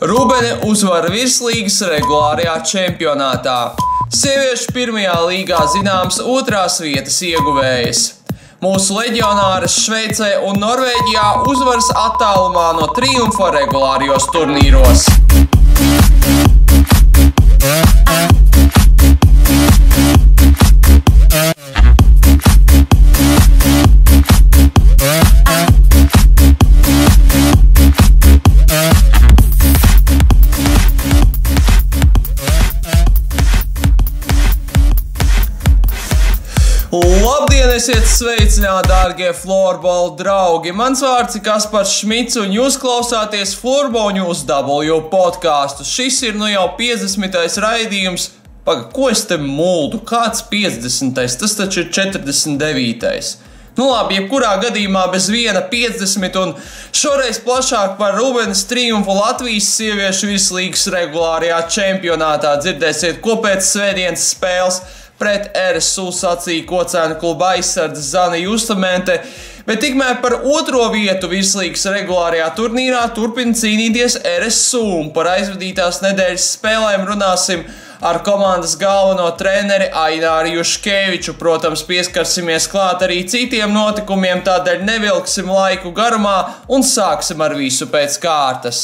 Rubene uzvar virslīgas regulārajā čempionātā. Sieviešu pirmajā līgā zināms otrās vietas ieguvējas. Mūsu leģionāres Šveicē un Norvēģijā uzvaras attālumā no triumfa regulārajos turnīros. Labdien, esiet sveicināti, dārgie florbola draugi! Mans vārds ir Kaspars Šmits, un jūs klausāties Floorball News W podcastu. Šis ir nu jau 50. raidījums. Ko es te muldu? Kāds 50? Tas taču ir 49. Nu labi, jebkurā gadījumā bez viena 50, un šoreiz plašāk par Rubenes triumfu Latvijas sieviešu virslīgas regulārajā čempionātā dzirdēsiet, ko pēc svētdienas spēles pret RSU sacīja Kocēnu kluba aizsardze Zane Justamente, bet tikmēr par otro vietu virslīgas regulārajā turnīrā turpina cīnīties RSU, un par aizvadītās nedēļas spēlēm runāsim ar komandas galveno treneri Aināru Juškeviču. Protams, pieskarsimies klāt arī citiem notikumiem, tādēļ nevilksim laiku garumā un sāksim ar visu pēc kārtas.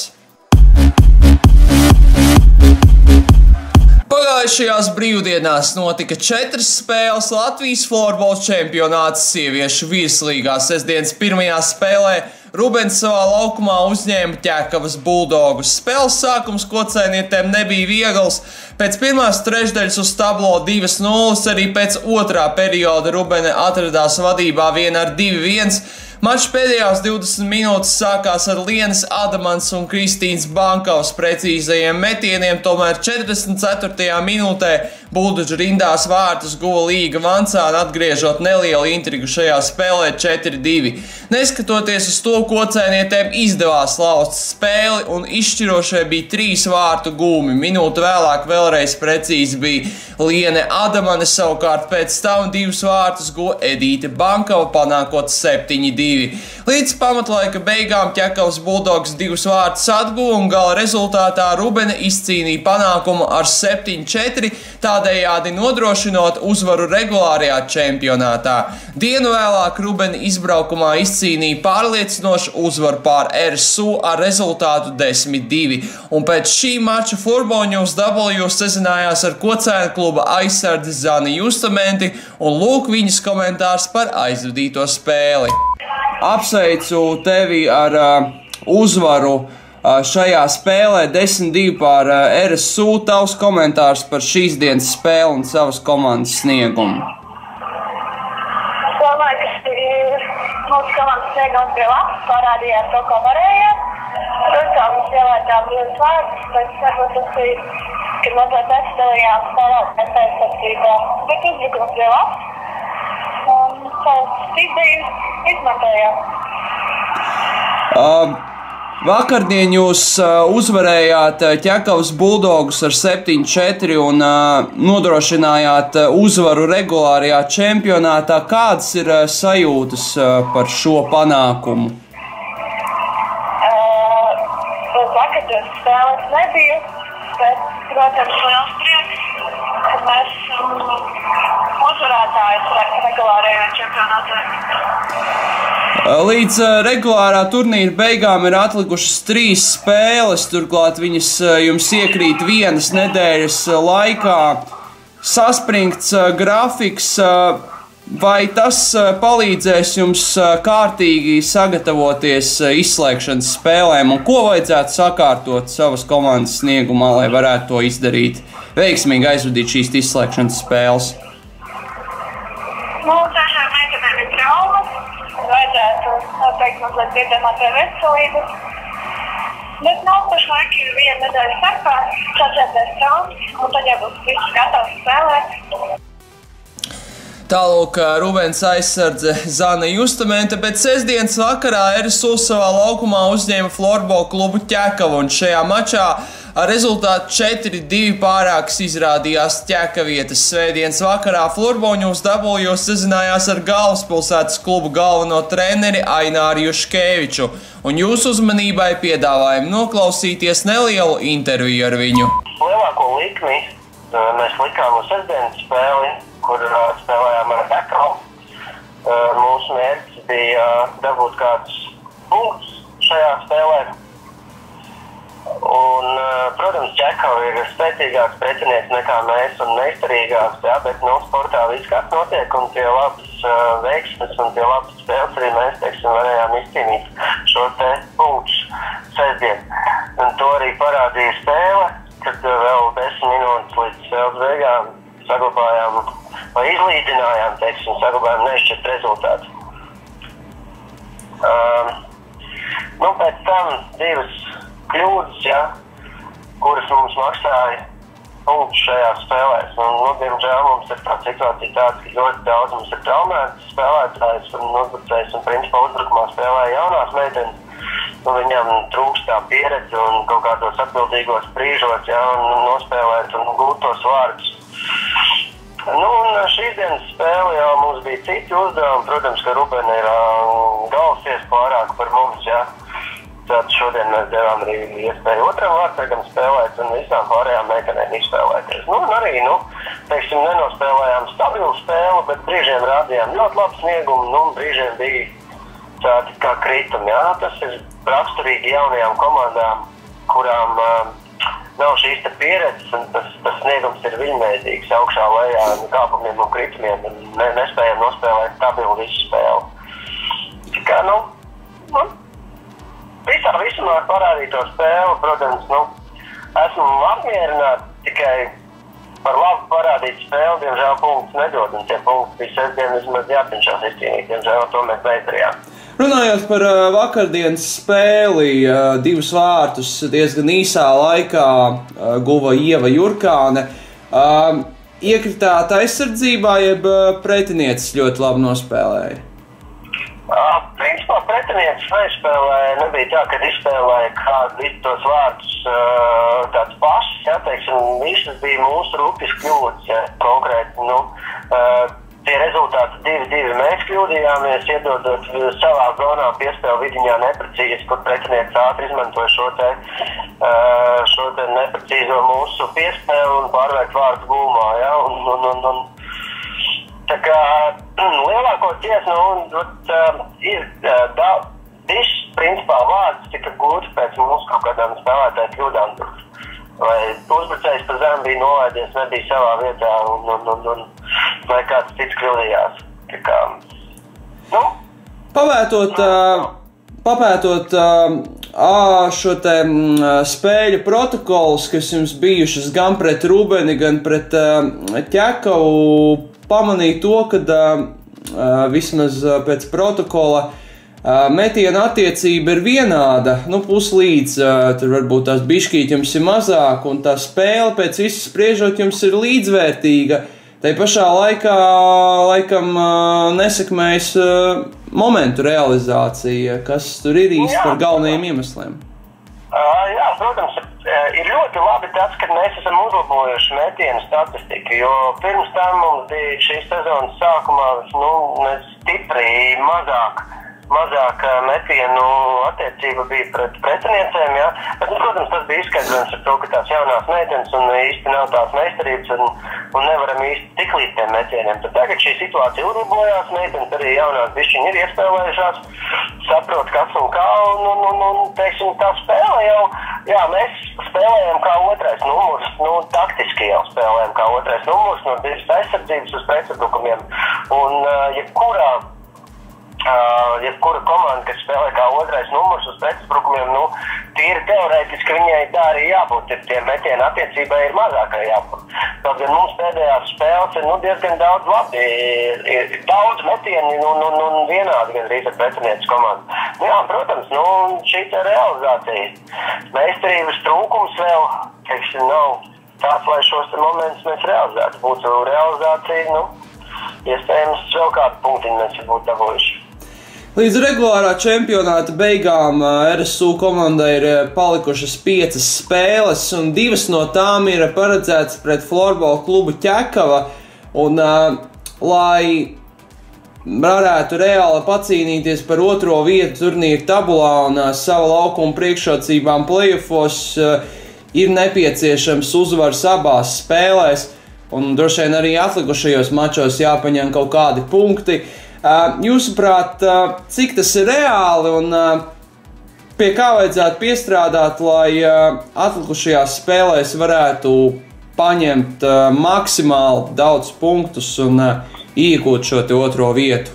Pagājušajās brīvdienās notika 4 spēles Latvijas florbola čempionāta sieviešu virslīgā. Sestdienas pirmajā spēlē Rubens savā laukumā uzņēma Ķekavas Bulldogus. Spēles sākums kocēnietēm nebija viegls. Pēc pirmās trešdaļas uz tablo 2-0, arī pēc otrā perioda Rubene atradās vadībā vien ar 2-1. Mačs pēdējās 20 minūtes sākās ar Lienas Adamants un Kristīnas Bankavas precīzajiem metieniem, tomēr 44. minūtē Bulduģu rindās vārtus guva Līga Vancāna, atgriežot nelielu intrigu šajā spēlē 4-2. Neskatoties uz to, kocēnietēm izdevās lauzt spēli un izšķirošie bija 3 vārtu gūmi. Minūtu vēlāk vēlreiz precīzi bija Liene Adamane, savukārt pēc tam 2 vārtus guva Edīte Bankava, panākot 7-2. Līdz pamatlaika beigām Ķekavas Bulldogs 2 vārtus atguva un gala rezultātā Rubene izcīnīja panākumu ar 7-4, tādējādi nodrošinot uzvaru regulārajā čempionātā. Dienu vēlāk Rubene izbraukumā izcīnīja pārliecinošu uzvaru pār RSU ar rezultātu 10-2, un pēc šī mača Floorball News W sazinājās ar Kocēnu kluba aizsardzi Zani Justamenti, un lūk viņas komentārs par aizvadīto spēli. Apsveicu tevi ar uzvaru šajā spēlē 10-2 pār RSU. Tavs komentārs par šīs dienas spēli un savas komandas sniegumu. Es domāju, ka mūsu komandas sniegums bija labs, parādījāt to, ko varējāt. Protams, mums ielaidām 2 vārdus, bet varbūt tas bija, kad mazliet nestalījām spēlēt pēc aizsardzībā. Bet uzbrukums bija labs. Un savas izdejas izmantojām. Vakardien jūs uzvarējāt Ķekavas Bulldogus ar 7-4 un nodrošinājāt uzvaru regulārajā čempionātā. Kādas ir sajūtas par šo panākumu? Vakardienas spēles nebija, bet, protams, liels prieks, ka mēs uzvarētājs regulārajā čempionātā. Līdz regulārā turnīra beigām ir atlikušas 3 spēles, turklāt viņas jums iekrīt vienas nedēļas laikā. Saspringts grafiks, vai tas palīdzēs jums kārtīgi sagatavoties izslēgšanas spēlēm, un ko vajadzētu sakārtot savas komandas sniegumā, lai varētu to izdarīt, veiksmīgi aizvadīt šīs izslēgšanas spēles? Dažām meitenēm ir traumas, vajadzētu noteikti mazliet piedāvāt pie veselības. Bet nav pašlaik ir viena nedēļa starpā, sačēties traumas, un tad jau būs viss gatavs spēlēt. Tālūk Rubens aizsardze Zane Justamente, bet sestdienas vakarā RSU savā laukumā uzņēma florbola klubu Ķekavu, un šajā mačā Ar rezultātu 4-2 pārāks izrādījās Ķekavietes. Svētdienas vakarā Florboņos dabūjos sazinājās ar galvaspilsētas klubu galveno treneri Aināru Juškeviču, un jūsu uzmanībai piedāvājam noklausīties nelielu interviju ar viņu. Lielāko likmi mēs likām uz sestdienas spēli, kur spēlējām ar Ķekavu. Mūsu mērķis bija dabūt kādus punktus šajā spēlē. Un, protams, Ķekava ir spēcīgāks pretinieks nekā mēs un meistarīgāks, jā, bet sportā viss kāds notiek un tie labas veiksmes un tie labas spēles arī mēs, varējām izcīnīt šo te punktus sestdien. Un to arī parādīja spēle, kad vēl 10 minūtes līdz spēles beigām saglabājām vai izlīdzinājām, saglabājām neizšķirt rezultātu. Pēc tam divas kļūdas, ja, kuras mums maksāja punktus šajās spēlēs. Diemžēl mums ir tā situācija tāda, ka ļoti daudz mums ir traumētas spēlētājs un uzbrucējs un principā uzbrukumā spēlēja jaunās meitenes. Viņam trūkst tā pieredze un kaut kādos atbildīgos brīžos, ja, un nospēlēt un gūt tos vārdus. Šīs dienas spēle jau mums bija citi uzdevumi. Protams, ka Rubena ir galvasies pārāk par mums, ja. Tad šodien mēs devām arī iespēju otram vārdsargam spēlēt un visām pārējām meitenēm izspēlēties. Un arī, nenospēlējām stabilu spēli, bet brīžiem rādījām ļoti labu sniegumu, brīžiem bija tādi kā kritumi, jā. Tas ir raksturīgi jaunajām komandām, kurām nav šīs te pieredzes, un tas sniegums ir viļņveidīgs augšā lejā, kāpumiem un kritumiem, un nespējam nospēlēt stabilu visu spēli. Tā kā, visā visumā ar parādīto spēli, protams, esmu apmierināts tikai par labu parādīt spēli, diemžēl punktus nedod, un tie punkti bija sestdien vismaz jācenšas izcīnīt, diemžēl to mēs neizdarījām. Runājot par vakardienas spēli, 2 vārtus diezgan īsā laikā guva Ieva Jurkāne. Iekritāt aizsardzībā, jeb pretiniecis ļoti labi nospēlēja? Principā pretiniecis neizspēlēja, nebija tā, kad izspēlēja kādu tos vārdus tāds pašs, ja, visas bija mūsu rupjas kļūdas, ja, konkrēti, tie rezultāti 2-2 mēs kļūdījāmies, iedodot savā zonā piespēlu vidiņā neprecīzi, kur pretinieks ātri izmantoja šo te neprecīzo mūsu piespēlu un pārvērt vārdu gūmā, ja, un tā kā lielākoties, ir viss, principā, vārds tika gūti pēc mūsu kaut kādām spēlētāju kļūdām. Vai uzbrucējs pa zem bija nolaidies, nebija savā vietā un vai kāds cits kļūdījās. Tā kā, Papētot šo te spēļu protokolus, kas jums bijušas gan pret Rubeni, gan pret Ķekavu, pamanīja to, ka vismaz pēc protokola metiena attiecība ir vienāda, puslīdz, tur varbūt tās bišķīt jums ir mazāk, un tā spēle pēc visas spriežot jums ir līdzvērtīga. Tai pašā laikā, laikam, nesakmējas momentu realizācija, kas tur ir īsti par galvenajiem iemesliem. Jā, protams, ir ļoti labi tas, ka mēs esam uzlabojuši metienu statistiku, jo pirms tam mums bija šīs sezonas sākumā, stipri mazāk metienu attiecība bija pret pretiniecēm, ja? Bet, protams, tas bija izskaidrojums ar to, ka tās jaunās meitenes un īsti nav tās meistarības un nevaram īsti tik līdz tiem metieniem. Tad tagad šī situācija uzlabojās, meitenes arī jaunās bišķiņi ir iespēlējušās, saprot kas un kā, un tā spēle jau, jā, mēs spēlējam kā otrais numurs, taktiski jau spēlējam kā otrais numurs, no divas aizsardzības uz pretuzbrukumiem, un jebkura komanda, kas spēlē kā otrais numurs uz pretuzbrukumiem, tīri teorētiski viņai tā arī jābūt, ja tie metienu attiecībai ir mazākai jābūt. Tad gan mums pēdējās spēles ir diezgan daudz labi, ir daudz metieni un vienādi gandrīz ar pretinieces komandu. Jā, protams, šī te realizācija, meistarības trūkums vēl, nav tāds, lai šos momentus mēs realizētu. Būtu realizācija, iespējams vēl kādu punktiņu mēs būtu dabūjuši. Līdz regulārā čempionāta beigām RSU komandai ir palikušas 5 spēles, un 2 no tām ir paredzētas pret Florbola klubu Ķekava. Un, lai varētu reāli pacīnīties par 2. vietu turnīra tabulā un savu laukumu priekšrocībām play-offos, ir nepieciešams uzvars abās spēlēs, un droši vien arī atlikušajos mačos jāpaņem kaut kādi punkti. Jūsuprāt, cik tas ir reāli un pie kā vajadzētu piestrādāt, lai atlikušajās spēlēs varētu paņemt maksimāli daudz punktus un iegūt šo 2. vietu?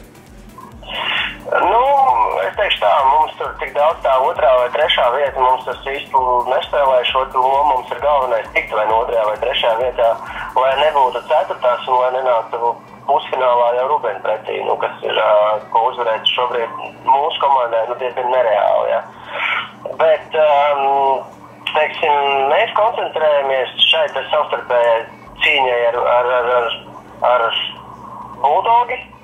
Es teikšu tā, mums tur tik daudz tā 2. vai 3. vieta, mums tas īsti nespēlē šo lomu, mums ir galvenais tikt vai 2. vai 3. vietā, lai nebūtu 4. un lai nenāktu pusfinālā jau Rubeni pretī, kas ir, ko uzvarēt šobrīd mūsu komandai, diezgan nereāli, ja. Bet, teiksim, mēs koncentrējamies šai savstarpējai cīņai ar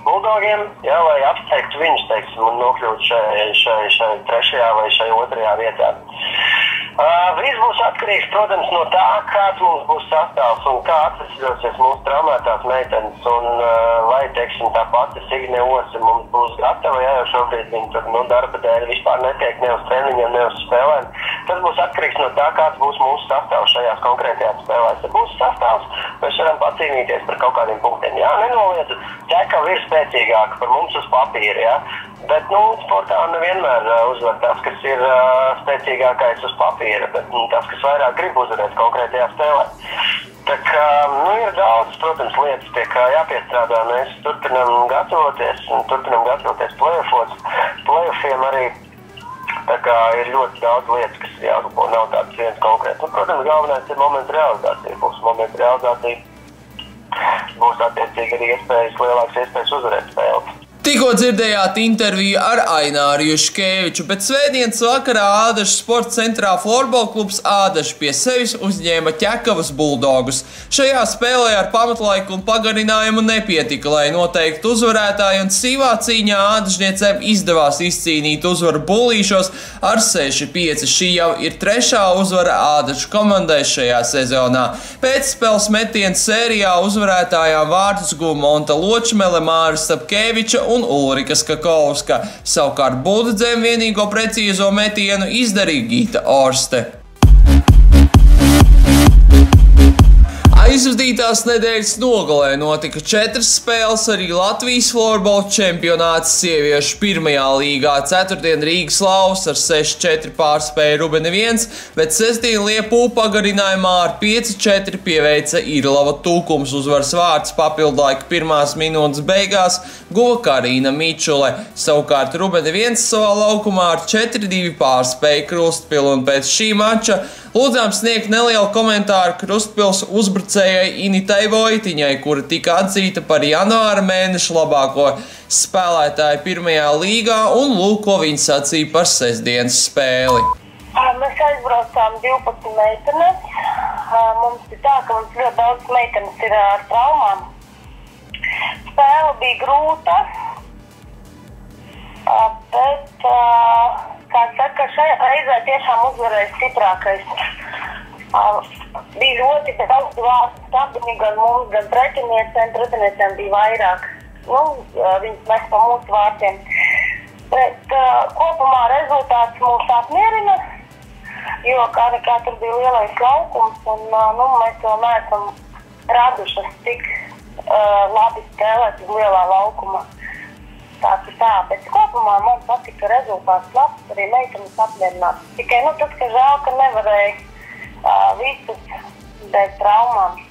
buldogiem, ja, lai apsteigtu viņus, teiksim, un nokļūt šai 3. vai šai 2. vietā. Viss būs atkarīgs, protams, no tā, kāds mums būs sastāvs un kā atvesļosies mūsu traumētās meitenes. Un, lai, teiksim, tā pati Signe Ose mums būs gatava, ja jau šobrīd viņi tur darba dēļ vispār netiek ne uz treniņiem, ne uz spēlēm. Tas būs atkarīgs no tā, kāds būs mūsu sastāvs šajās konkrētajās spēlēs. Ja būs sastāvs, mēs varam pacīnīties par kaut kādiem punktiem. Jā, nenoliedzu, Ķekava ir spēcīgāka par mums uz papīra, ja. Bet, sportā nevienmēr uzvar tas, kas ir spēcīgākais uz papīra, bet tas, kas vairāk grib uzvarēt konkrētajā spēlē. Tā kā, ir daudz, protams, lietas, pie kā jāpiestrādā. Mēs turpinam gatavoties play-offiem arī. Tā kā ir ļoti daudz lietas, kas ir jārupo, nav tāds viens konkrēts. Protams, galvenais ir momenta realizācija. Būs momenta realizācija, būs attiecīgi arī lielākas iespējas uzvarēt spēles. Tikko dzirdējāt interviju ar Aināru Juškeviču, bet svētdienas vakarā Ādažu sporta centrā Florbola klubs Ādaži pie sevis uzņēma Ķekavas buldogus. Šajā spēlē ar pamatlaiku un pagarinājumu nepietika, lai noteiktu uzvarētāju, un sīvā cīņā ādažniecēm izdevās izcīnīt uzvaru Bullīšos ar 6-5. Šī jau ir 3. uzvara Ādažu komandai šajā sezonā. Pēcspēles metienu sērijā uzvarētājām vārtus guva Monta Ločmele, Māra Sapkeviča un Ulrika Skakovska. Savukārt buldedzēm vienīgo precīzo metienu izdarīja Gita Orste. Aizvadītās nedēļas nogalē notika 4 spēles arī Latvijas florbola čempionāts sieviešu 1. līgā. Ceturtdien Rīgas Lauvs ar 6-4 pārspēja Rubeni 1, bet sestdien Liepū pagarinājumā ar 5-4 pieveica Irlava Tūkums. Uzvaras vārds papildlaika 1. minūtes beigās guva Karīna Mičule. Savukārt Rubeni 1 savā laukumā ar 4-2 pārspēja Krustpilu, un pēc šī mača lūdzām sniegt nelielu komentāru Krustpils uzbrucējai Initai Vojtiņai, kura tika atzīta par janvāra mēneša labāko spēlētāju 1. līgā, un lūk, ko viņa sacīja par sestdienas spēli. Mēs aizbraucām 12 meitenes. Mums ir tā, ka mums ļoti daudz meitenes ir ar traumām. Spēle bija grūta, bet kā saka, šajā reizē tiešām uzvarēja stiprākais. Bija ļoti daudz vārtu stabini, gan mums, gan pretiniecēm bija vairāk. Viņas mēs pa mūsu vārtiem. Bet kopumā rezultāts mūs apmierina, jo kā nekā tur bija lielais laukums, un mēs vēl neesam radušas tik labi spēlēt uz lielā laukuma. Tāds ir tā, bet kopumā man patika rezultāts labs, arī meitenes apmierināts. Tikai tas, ka žēl, ka nevarēja visus dēļ traumām.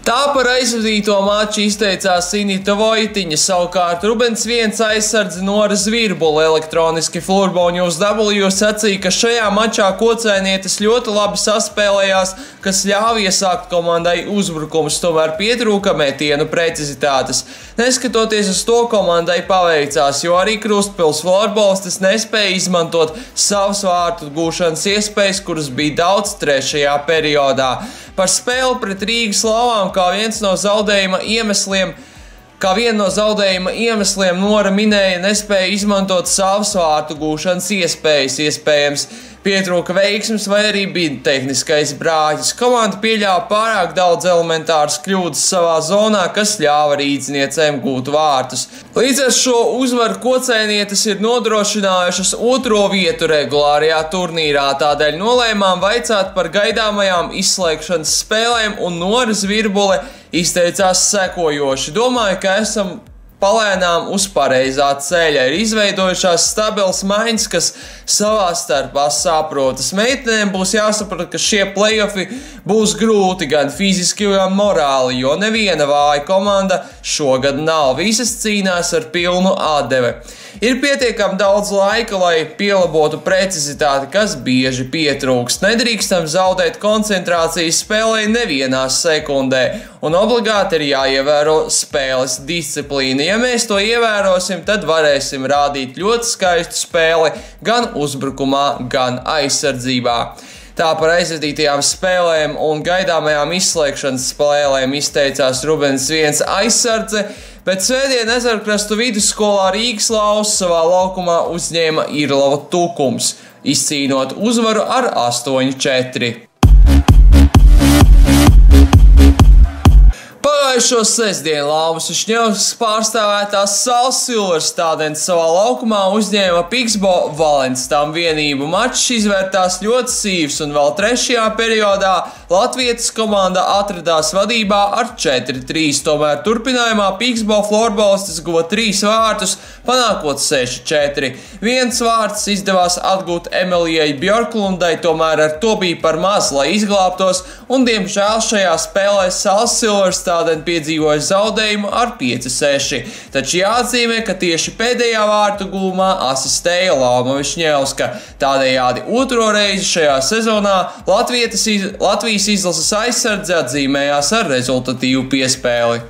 Tā par aizvadīto maču izteicās Inita Vojtiņa, savukārt Rubens 1 aizsardze Nora Zvirbula elektroniski Florbola News W sacīja, ka šajā mačā kocainietes ļoti labi saspēlējās, kas ļāva iesākt komandai uzbrukums, tomēr pietrūka metienu precizitātes. Neskatoties uz to, komandai paveicās, jo arī Krustpils florbolistes nespēja izmantot savas vārtu gūšanas iespējas, kuras bija daudz trešajā periodā. Par spēli pret Rīgas Lauvām kā viens no zaudējuma iemesliem Kā vienu no zaudējuma iemesliem Nora minēja nespēja izmantot savas vārtu gūšanas iespējas, iespējams pietrūka veiksmes vai arī bija tehniskais brāķis. Komanda pieļāva pārāk daudz elementāras kļūdas savā zonā, kas ļāva rīdzniecēm gūt vārtus. Līdz ar šo uzvaru kocēnietes ir nodrošinājušas 2. vietu regulārajā turnīrā, tādēļ nolēmām vaicāt par gaidāmajām izslēgšanas spēlēm, un Nora Zvirbule izteicās sekojoši: domāju, ka esam palēnām uz pareizā ceļa, ir izveidojušās stabils maiņas, kas savā starpā saprotas. Meitenēm būs jāsaprot, ka šie play-offi būs grūti gan fiziski, gan morāli, jo neviena vāja komanda šogad nav. Visas cīnās ar pilnu atdeve. Ir pietiekami daudz laika, lai pielabotu precizitāti, kas bieži pietrūkst. Nedrīkstam zaudēt koncentrācijas spēlē nevienā sekundē, un obligāti ir jāievēro spēles disciplīna. Ja mēs to ievērosim, tad varēsim rādīt ļoti skaistu spēli gan uzbrukumā, gan aizsardzībā. Tā par aizvadītajām spēlēm un gaidāmajām izslēgšanas spēlēm izteicās Rubens 1 aizsardze, bet svētdien Ezerkrastu vidusskolā Rīgas Laus savā laukumā uzņēma Irlava Tukums, izcīnot uzvaru ar 8-4. Pagājušo sestdienu Lauvas Višņevskas pārstāvētās Sals Silvers stādens savā laukumā uzņēma Piksbo Valenstam vienību. Mačs izvērtās ļoti sīvs, un vēl 3. periodā latvietas komanda atradās vadībā ar 4-3. Tomēr turpinājumā Piksbo floorbolistes guva 3 vārtus, panākot 6-4. 1 vārds izdevās atgūt Emilijai Bjorklundai, tomēr ar to bija par maz, lai izglābtos, un diemžēl šajā spēlē Sals Silvers stādens piedzīvoja zaudējumu ar 5-6, taču jāatzīmē, ka tieši pēdējā vārtu gūmā asistēja Lauma Višņevska. Tādējādi 2. reizi šajā sezonā Latvijas izlases aizsardze atzīmējās ar rezultatīvu piespēli.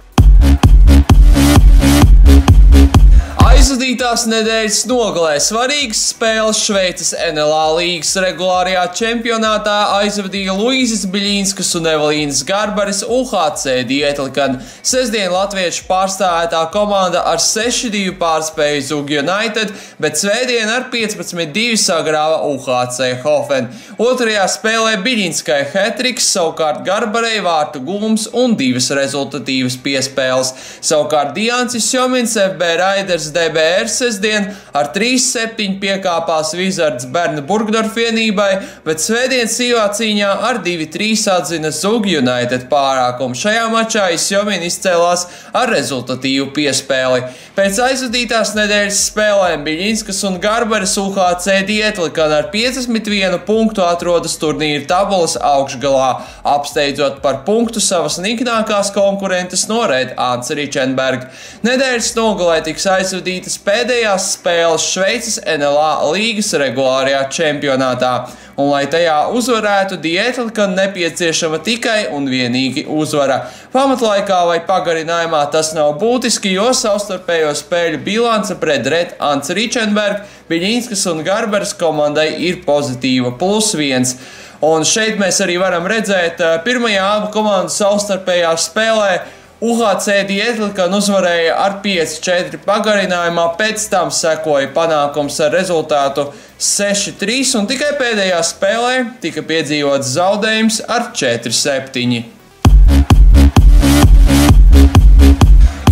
Aizvadītās nedēļas nogalē svarīgas spēles Šveices NLA līgas regulārajā čempionātā aizvadīja Luīzes Biļīnskas un Evelīnas Garbares UHC Dietlikan. Sestdien latviešu pārstāvētā komanda ar 6-2 pārspēja Zug United, bet svētdien ar 15-2 sagrāva UHC Hofen. 2. spēlē Biļīnskai hat-triks, savukārt Garbarei vārtu gūms un 2 rezultatīvas piespēles. Savukārt Diancis Jomins FB Raiders DBR sestdien ar 3-7 piekāpās Wizards Berna Burgdorf vienībai, bet svētdien sīvā cīņā ar 2-3 atzina Zug United pārākumu. Šajā mačā Isjomin izcēlās ar rezultatīvu piespēli. Pēc aizvadītās nedēļas spēlēm Biļīnskas un Garbares UHC Dietlikan ar 51 punktu atrodas turnīra tabulas augšgalā, apsteidzot par punktu savas niknākās konkurentes no Red Ants Richenberg. Nedēļas nogalē tiks aizvadītas pēdējās spēles Šveices NLA līgas regulārajā čempionātā, un lai tajā uzvarētu, Dietlikan nepieciešama tikai un vienīgi uzvara. Pamatlaikā vai pagarinājumā tas nav būtiski, jo savstarpējo spēļu bilance pret Red Ants Richenberg Biļīnskas un Garbares komandai ir pozitīva +1. Un šeit mēs arī varam redzēt, pirmajā abu komandu savstarpējā spēlē UHC Dietlikan uzvarēja ar 5-4 pagarinājumā, pēc tam sekoja panākums ar rezultātu 6-3, un tikai pēdējā spēlē tika piedzīvots zaudējums ar 4-7.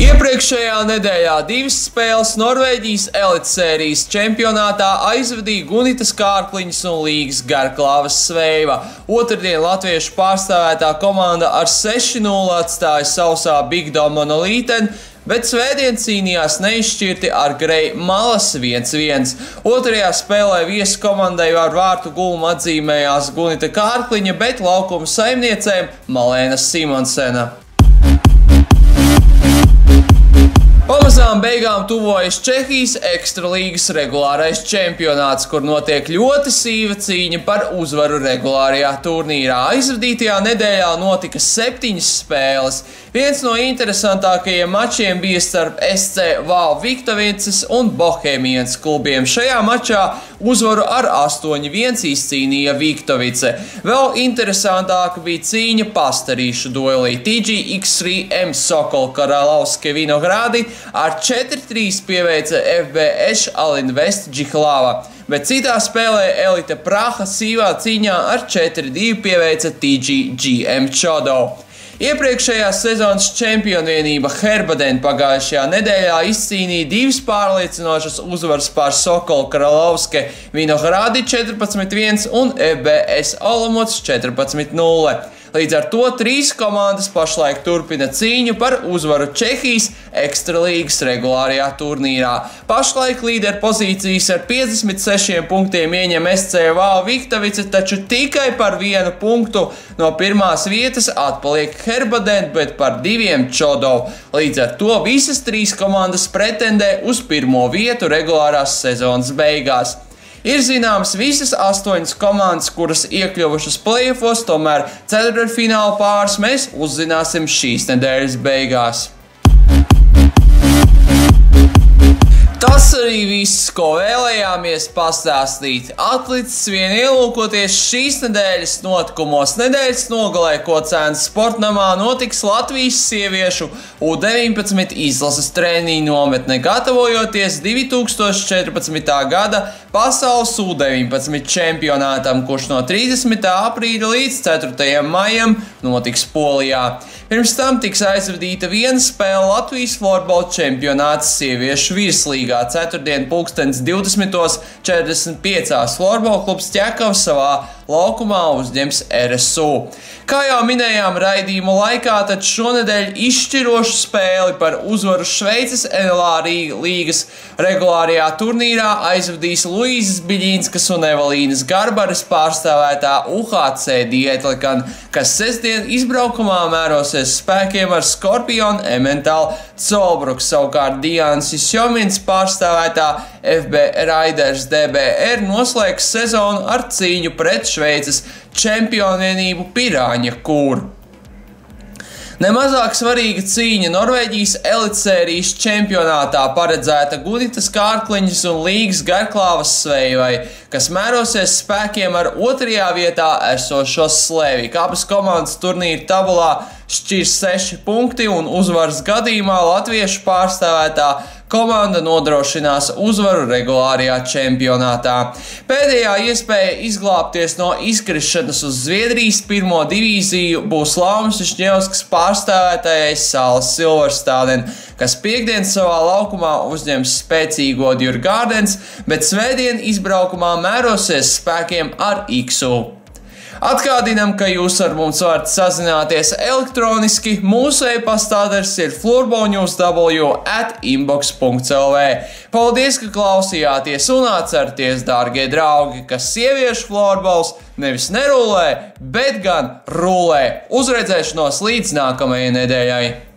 Iepriekšējā nedēļā 2 spēles Norvēģijas elitsērijas čempionātā aizvadīja Gunitas Kārkliņas un Līgas Garklāvas Sveiva. Otrdien latviešu pārstāvētā komanda ar 6-0 atstāja sausā Bigdom Monolīten, bet svētdien cīnījās neizšķirti ar Grey Malas 1-1. Otrajā spēlē viesu komandai ar vārtu gūmu atzīmējās Gunita Kārkliņa, bet laukuma saimniecēm Malēna Simonsena. Pamazām beigām tuvojas Čehijas ekstralīgas regulārais čempionāts, kur notiek ļoti sīva cīņa par uzvaru regulārajā turnīrā. Aizvadītajā nedēļā notika 7 spēles. Viens no interesantākajiem mačiem bija starp SC Val Viktovicas un Bohēmijas klubiem. Šajā mačā uzvaru ar 8-1 izcīnīja Viktovice. Vēl interesantāka bija cīņa pastarīšu duelī. TGX3M Sokol Karalovske Vinohradi ar 4-3 pieveica FBS Alinvest Džihlava, bet citā spēlē Elite Praha sīvā cīņā ar 4-2 pieveica TGGM Chodo. Iepriekšējās sezonas čempionvienība Herbaden pagājušajā nedēļā izcīnīja 2 pārliecinošas uzvaras pār Sokol Karalovske Vinohradi 14-1 un FBS Olomots 14-0. Līdz ar to 3 komandas pašlaik turpina cīņu par uzvaru Čehijas ekstralīgas regulārajā turnīrā. Pašlaik līderu pozīcijas ar 56 punktiem ieņem SC Val Viktovice, taču tikai par 1 punktu no pirmās vietas atpaliek Herbaden, bet par 2 Chodo. Līdz ar to visas 3 komandas pretendē uz pirmo vietu regulārās sezonas beigās. Ir zināms visas 8 komandas, kuras iekļuvušas play-offos, tomēr ceturtfināla pāris mēs uzzināsim šīs nedēļas beigās. Tas arī viss, ko vēlējāmies pastāstīt. Atlicis vien ielūkoties šīs nedēļas notikumos. Nedēļas nogalē, ko Cēnas sportnamā notiks Latvijas sieviešu U19 izlases treniņu nometne, gatavojoties 2014. gada pasaules U19 čempionātam, kurš no 30. aprīļa līdz 4. maijam notiks Polijā. Pirms tam tiks aizvadīta viena spēle Latvijas florbola čempionāts sieviešu virslīgā. Ceturtdien 20:45 florbola klubs Ķekavs savā laukumā uzņems RSU. Kā jau minējām raidījumu laikā, tad šonedēļ izšķirošu spēli par uzvaru Šveices NLA līgas regulārajā turnīrā aizvadīs Luīzes Biļīnskas un Evalīnas Garbaras pārstāvētā UHC Dietlikan, kas sestdien izbraukumā mērosies spēkiem ar Skorpion Emmental Zolbruk. Savukārt Diānas Isjomins pārstāvētā FB Raiders DBR noslēgs sezonu ar cīņu pret Šveices čempionvienību Pirāņa Kūru. Nemazāk svarīga cīņa Norvēģijas elitsērijas čempionātā paredzēta Gunitas Kārkliņas un Līgas Garklāvas Sveivai, kas mērosies spēkiem ar 2. vietā esošo Slēvik. Abas komandas turnīra tabulā šķirs 6 punkti un uzvaras gadījumā latviešu pārstāvētā komanda nodrošinās uzvaru regulārajā čempionātā. Pēdējā iespēja izglābties no izkrišanas uz Zviedrijas 1. divīziju būs Laumas Višņevskas pārstāvētājais Sāls Silverstādens, kas piekdien savā laukumā uzņems spēcīgo Djurgārdens, bet svētdien izbraukumā mērosies spēkiem ar Iksu. Atgādinam, ka jūs ar mums varat sazināties elektroniski. Mūsu e-pasta adrese ir florbonews@inbox.lv. Paldies, ka klausījāties un atcerieties, dārgie draugi, ka sieviešu florbols nevis nerulē, bet gan rulē. Uz redzēšanos līdz nākamajai nedēļai!